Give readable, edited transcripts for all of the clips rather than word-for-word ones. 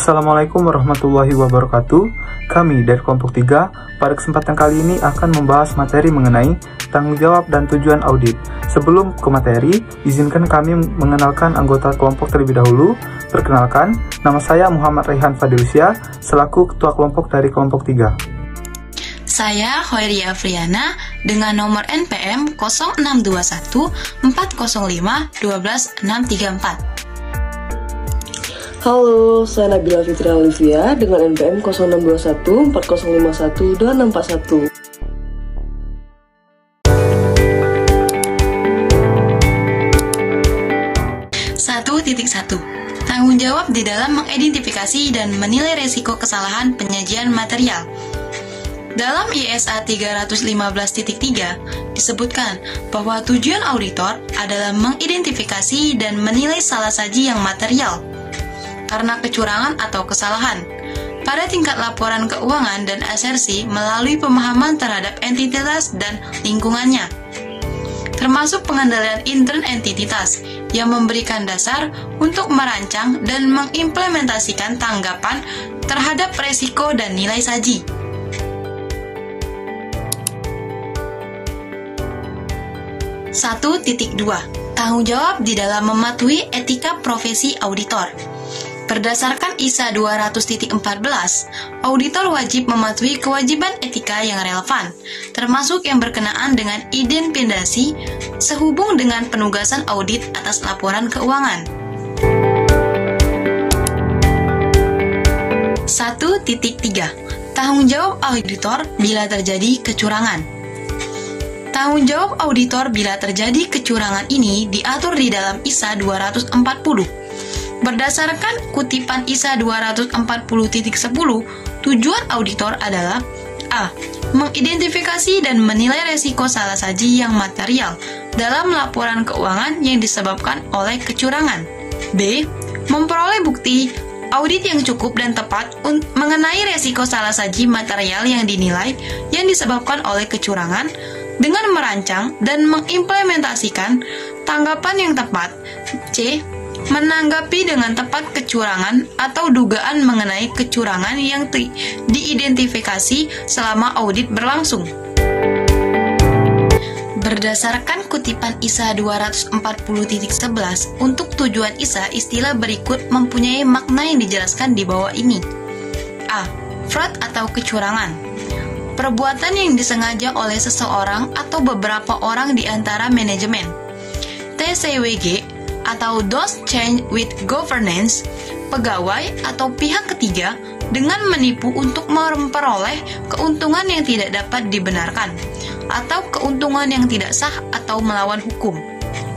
Assalamualaikum warahmatullahi wabarakatuh. Kami dari kelompok 3 pada kesempatan kali ini akan membahas materi mengenai tanggung jawab dan tujuan audit. Sebelum ke materi, izinkan kami mengenalkan anggota kelompok terlebih dahulu. Perkenalkan, nama saya Muhammad Raihan Fadilusia, selaku ketua kelompok dari kelompok 3. Saya Hoiria Afriana dengan nomor NPM 0621 405 12634. Halo, saya Nabila Fitri Alivia dengan NPM 0621 4051 2641. Satu. Tanggung jawab di dalam mengidentifikasi dan menilai resiko kesalahan penyajian material. Dalam ISA 315.3 disebutkan bahwa tujuan auditor adalah mengidentifikasi dan menilai salah saji yang material karena kecurangan atau kesalahan pada tingkat laporan keuangan dan asersi melalui pemahaman terhadap entitas dan lingkungannya, termasuk pengendalian intern entitas yang memberikan dasar untuk merancang dan mengimplementasikan tanggapan terhadap resiko dan nilai saji. 1.2. Tanggung jawab di dalam mematuhi etika profesi auditor. Berdasarkan ISA 200.14, auditor wajib mematuhi kewajiban etika yang relevan, termasuk yang berkenaan dengan identifikasi sehubung dengan penugasan audit atas laporan keuangan. 1.3. Tanggung jawab auditor bila terjadi kecurangan. Tanggung jawab auditor bila terjadi kecurangan ini diatur di dalam ISA 240. Berdasarkan kutipan ISA 240.10, tujuan auditor adalah A. Mengidentifikasi dan menilai resiko salah saji yang material dalam laporan keuangan yang disebabkan oleh kecurangan. B. Memperoleh bukti audit yang cukup dan tepat mengenai resiko salah saji material yang dinilai yang disebabkan oleh kecurangan dengan merancang dan mengimplementasikan tanggapan yang tepat. C. Menanggapi dengan tepat kecurangan atau dugaan mengenai kecurangan yang diidentifikasi selama audit berlangsung. Berdasarkan kutipan ISA 240.11, untuk tujuan ISA, istilah berikut mempunyai makna yang dijelaskan di bawah ini. A. Fraud atau kecurangan. Perbuatan yang disengaja oleh seseorang atau beberapa orang di antara manajemen. TCWG atau those charged with governance, pegawai atau pihak ketiga dengan menipu untuk memperoleh keuntungan yang tidak dapat dibenarkan atau keuntungan yang tidak sah atau melawan hukum.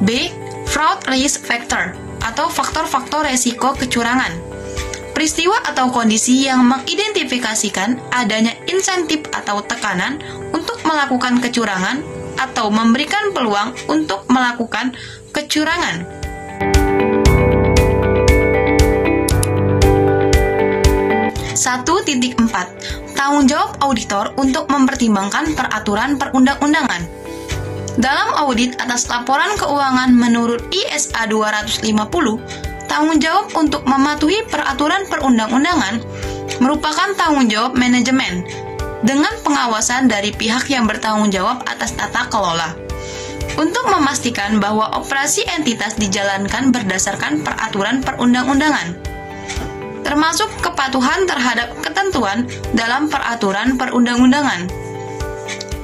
B. Fraud risk factor atau faktor-faktor resiko kecurangan. Peristiwa atau kondisi yang mengidentifikasikan adanya insentif atau tekanan untuk melakukan kecurangan atau memberikan peluang untuk melakukan kecurangan. 1.4. Tanggung jawab auditor untuk mempertimbangkan peraturan perundang-undangan. Dalam audit atas laporan keuangan menurut ISA 250, tanggung jawab untuk mematuhi peraturan perundang-undangan merupakan tanggung jawab manajemen dengan pengawasan dari pihak yang bertanggung jawab atas tata kelola untuk memastikan bahwa operasi entitas dijalankan berdasarkan peraturan perundang-undangan, termasuk kepatuhan terhadap ketentuan dalam peraturan perundang-undangan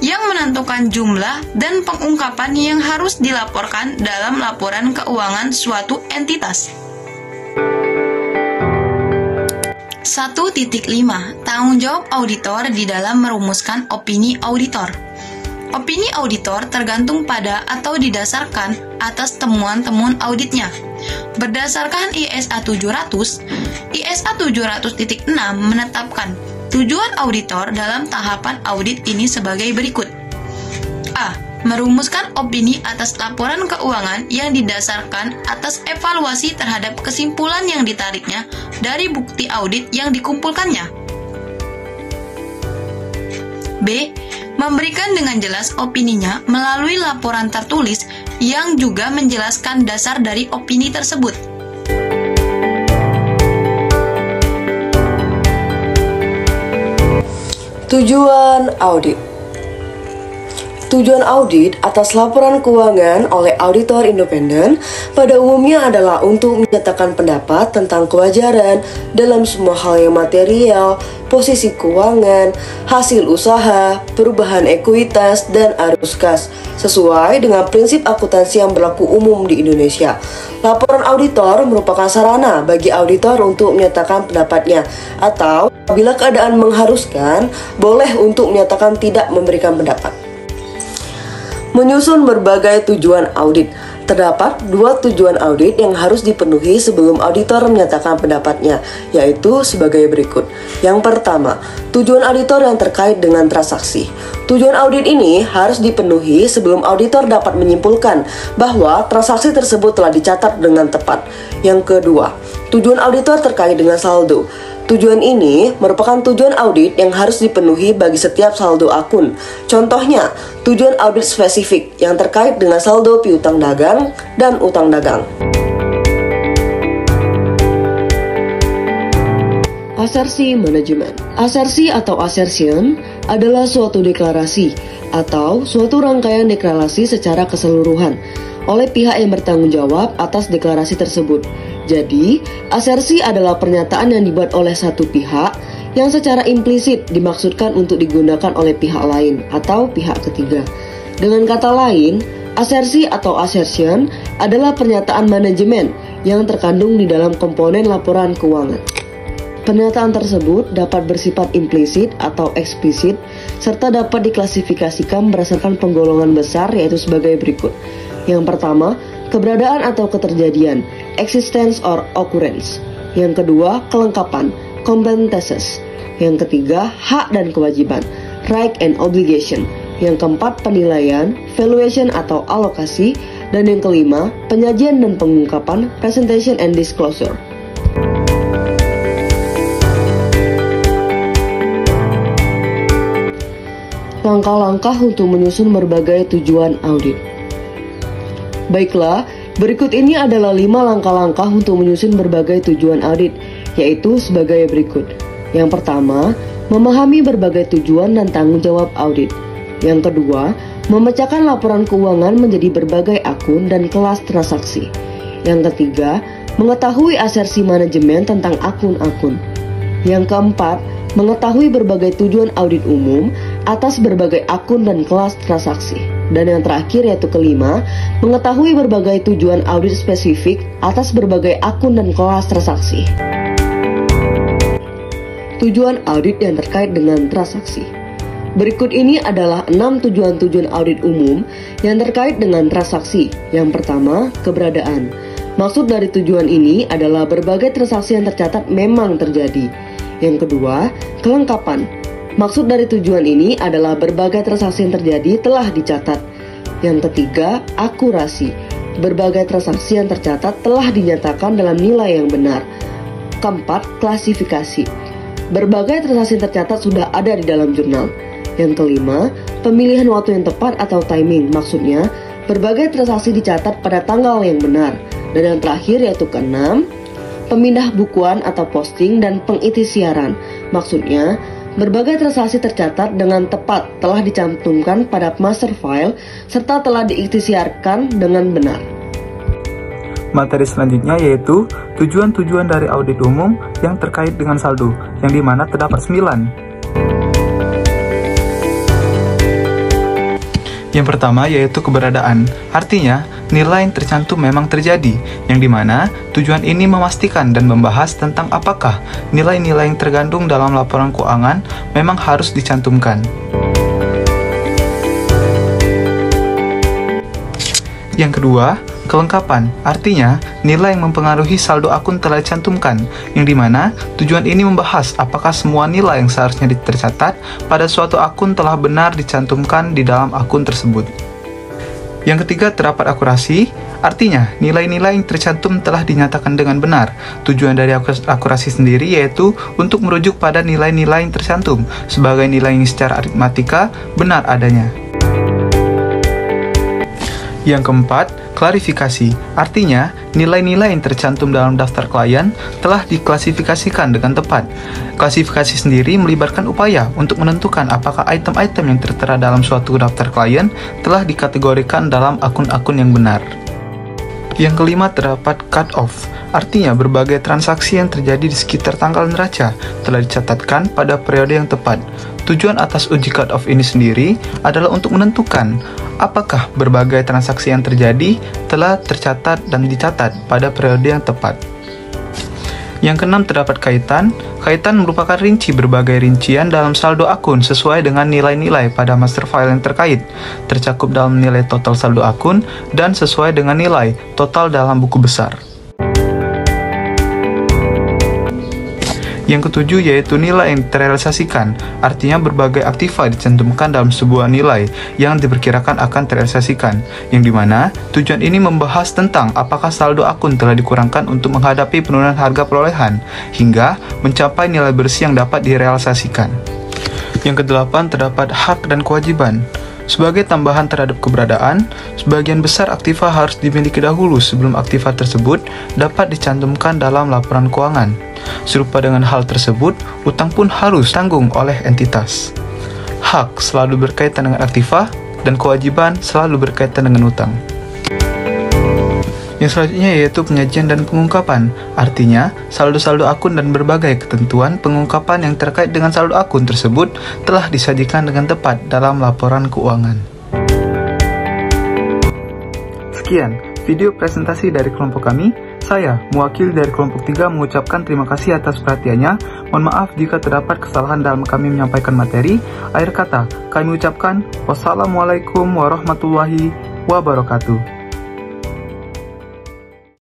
yang menentukan jumlah dan pengungkapan yang harus dilaporkan dalam laporan keuangan suatu entitas. 1.5. Tanggung jawab auditor di dalam merumuskan opini auditor. Opini auditor tergantung pada atau didasarkan atas temuan-temuan auditnya. Berdasarkan ISA 700, ISA 700.6 menetapkan tujuan auditor dalam tahapan audit ini sebagai berikut. A. Merumuskan opini atas laporan keuangan yang didasarkan atas evaluasi terhadap kesimpulan yang ditariknya dari bukti audit yang dikumpulkannya. B. Memberikan dengan jelas opininya melalui laporan tertulis yang juga menjelaskan dasar dari opini tersebut. Tujuan audit. Tujuan audit atas laporan keuangan oleh auditor independen pada umumnya adalah untuk menyatakan pendapat tentang kewajaran dalam semua hal yang material, posisi keuangan, hasil usaha, perubahan ekuitas, dan arus kas, sesuai dengan prinsip akuntansi yang berlaku umum di Indonesia. Laporan auditor merupakan sarana bagi auditor untuk menyatakan pendapatnya, atau bila keadaan mengharuskan, boleh untuk menyatakan tidak memberikan pendapat. Menyusun berbagai tujuan audit. Terdapat dua tujuan audit yang harus dipenuhi sebelum auditor menyatakan pendapatnya, yaitu sebagai berikut. Yang pertama, tujuan auditor yang terkait dengan transaksi. Tujuan audit ini harus dipenuhi sebelum auditor dapat menyimpulkan bahwa transaksi tersebut telah dicatat dengan tepat. Yang kedua, tujuan auditor terkait dengan saldo. Tujuan ini merupakan tujuan audit yang harus dipenuhi bagi setiap saldo akun. Contohnya, tujuan audit spesifik yang terkait dengan saldo piutang dagang dan utang dagang. Asersi manajemen. Asersi atau assertion adalah suatu deklarasi atau suatu rangkaian deklarasi secara keseluruhan oleh pihak yang bertanggung jawab atas deklarasi tersebut. Jadi, asersi adalah pernyataan yang dibuat oleh satu pihak yang secara implisit dimaksudkan untuk digunakan oleh pihak lain atau pihak ketiga. Dengan kata lain, asersi atau assertion adalah pernyataan manajemen yang terkandung di dalam komponen laporan keuangan. Pernyataan tersebut dapat bersifat implisit atau eksplisit, serta dapat diklasifikasikan berdasarkan penggolongan besar, yaitu sebagai berikut. Yang pertama, keberadaan atau keterjadian, existence or occurrence. Yang kedua, kelengkapan, competences. Yang ketiga, hak dan kewajiban, right and obligation. Yang keempat, penilaian, valuation atau alokasi. Dan yang kelima, penyajian dan pengungkapan, presentation and disclosure. Langkah-langkah untuk menyusun berbagai tujuan audit. Baiklah, berikut ini adalah 5 langkah-langkah untuk menyusun berbagai tujuan audit, yaitu sebagai berikut. Yang pertama, memahami berbagai tujuan dan tanggung jawab audit. Yang kedua, memecahkan laporan keuangan menjadi berbagai akun dan kelas transaksi. Yang ketiga, mengetahui asersi manajemen tentang akun-akun. Yang keempat, mengetahui berbagai tujuan audit umum atas berbagai akun dan kelas transaksi. Dan yang terakhir yaitu kelima, mengetahui berbagai tujuan audit spesifik atas berbagai akun dan kelas transaksi. Tujuan audit yang terkait dengan transaksi. Berikut ini adalah 6 tujuan-tujuan audit umum yang terkait dengan transaksi. Yang pertama, keberadaan. Maksud dari tujuan ini adalah berbagai transaksi yang tercatat memang terjadi. Yang kedua, kelengkapan. Maksud dari tujuan ini adalah berbagai transaksi yang terjadi telah dicatat. Yang ketiga, akurasi. Berbagai transaksi yang tercatat telah dinyatakan dalam nilai yang benar. Keempat, klasifikasi. Berbagai transaksi yang tercatat sudah ada di dalam jurnal. Yang kelima, pemilihan waktu yang tepat atau timing. Maksudnya, berbagai transaksi dicatat pada tanggal yang benar. Dan yang terakhir yaitu keenam, pemindah bukuan atau posting dan pengisi siaran. Maksudnya, berbagai transaksi tercatat dengan tepat telah dicantumkan pada master file serta telah diikhtiarkan dengan benar. Materi selanjutnya yaitu tujuan-tujuan dari audit umum yang terkait dengan saldo, yang dimana terdapat 9. Yang pertama yaitu keberadaan, artinya nilai yang tercantum memang terjadi, yang dimana tujuan ini memastikan dan membahas tentang apakah nilai-nilai yang tergandung dalam laporan keuangan memang harus dicantumkan. Yang kedua, kelengkapan, artinya nilai yang mempengaruhi saldo akun telah dicantumkan, yang dimana tujuan ini membahas apakah semua nilai yang seharusnya tercatat pada suatu akun telah benar dicantumkan di dalam akun tersebut. Yang ketiga, terdapat akurasi, artinya nilai-nilai yang tercantum telah dinyatakan dengan benar. Tujuan dari akurasi sendiri yaitu untuk merujuk pada nilai-nilai yang tercantum sebagai nilai yang secara aritmatika benar adanya. Yang keempat, klarifikasi, artinya nilai-nilai yang tercantum dalam daftar klien telah diklasifikasikan dengan tepat. Klasifikasi sendiri melibatkan upaya untuk menentukan apakah item-item yang tertera dalam suatu daftar klien telah dikategorikan dalam akun-akun yang benar. Yang kelima, terdapat cut-off. Artinya, berbagai transaksi yang terjadi di sekitar tanggal neraca telah dicatatkan pada periode yang tepat. Tujuan atas uji cut-off ini sendiri adalah untuk menentukan apakah berbagai transaksi yang terjadi telah tercatat dan dicatat pada periode yang tepat. Yang keenam, terdapat kaitan. Kaitan merupakan rinci berbagai rincian dalam saldo akun sesuai dengan nilai-nilai pada master file yang terkait, tercakup dalam nilai total saldo akun, dan sesuai dengan nilai total dalam buku besar. Yang ketujuh yaitu nilai yang terrealisasikan, artinya berbagai aktiva dicantumkan dalam sebuah nilai yang diperkirakan akan terrealisasikan, yang dimana tujuan ini membahas tentang apakah saldo akun telah dikurangkan untuk menghadapi penurunan harga perolehan, hingga mencapai nilai bersih yang dapat direalisasikan. Yang kedelapan, terdapat hak dan kewajiban. Sebagai tambahan terhadap keberadaan, sebagian besar aktiva harus dimiliki dahulu sebelum aktiva tersebut dapat dicantumkan dalam laporan keuangan. Serupa dengan hal tersebut, utang pun harus tanggung oleh entitas. Hak selalu berkaitan dengan aktiva, dan kewajiban selalu berkaitan dengan utang. Yang selanjutnya yaitu penyajian dan pengungkapan. Artinya, saldo-saldo akun dan berbagai ketentuan pengungkapan yang terkait dengan saldo akun tersebut telah disajikan dengan tepat dalam laporan keuangan. Sekian video presentasi dari kelompok kami. Saya, mewakili dari kelompok 3, mengucapkan terima kasih atas perhatiannya. Mohon maaf jika terdapat kesalahan dalam kami menyampaikan materi. Akhir kata, kami ucapkan wassalamualaikum warahmatullahi wabarakatuh.